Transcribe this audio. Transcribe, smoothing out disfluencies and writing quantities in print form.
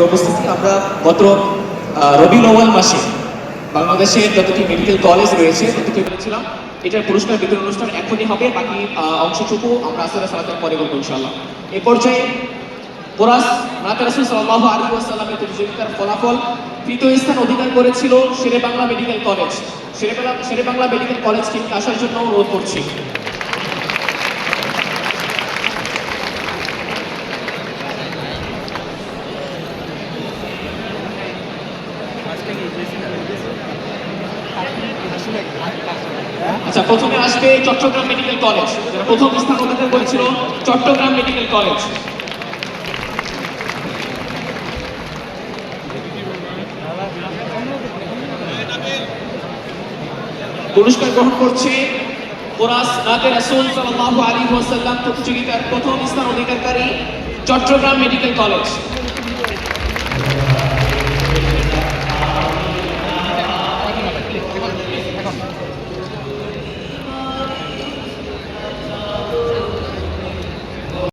উপস্থিতি, আমরা গত রবিউল আউয়াল মাসে বাংলাদেশের যতটি মেডিকেল কলেজ রয়েছে ততটি বলেছিলাম এটার পুরস্কার বিতরণ অনুষ্ঠান এখনই হবে, বাকি অংশটুকু আমরা আসলে সালাতের পরে করবো ইনশাআল্লাহ। এ পর্যায়ে কোরাস নাতে রাসূল সাল্লাল্লাহু আলাইহি ওয়াসাল্লামের প্রতিযোগিতার ফলাফল তৃতীয় স্থান অধিকার করেছিল শেরে বাংলা মেডিকেল কলেজ। শেরে বাংলা মেডিকেল কলেজ টিমকে আসার জন্য অনুরোধ করছি। আচ্ছা, প্রথমে আসবে চট্টগ্রাম মেডিকেল কলেজ, যারা প্রথম স্থান অধিকার করেছিল চট্টগ্রাম মেডিকেল কলেজ। পুরস্কার গ্রহণ করছে কোরাস নাতে রাসূল সাল্লাল্লাহু আলাইহি ওয়াসাল্লাম প্রতিযোগিতার প্রথম স্থান অধিকারী চট্টগ্রাম মেডিকেল কলেজ।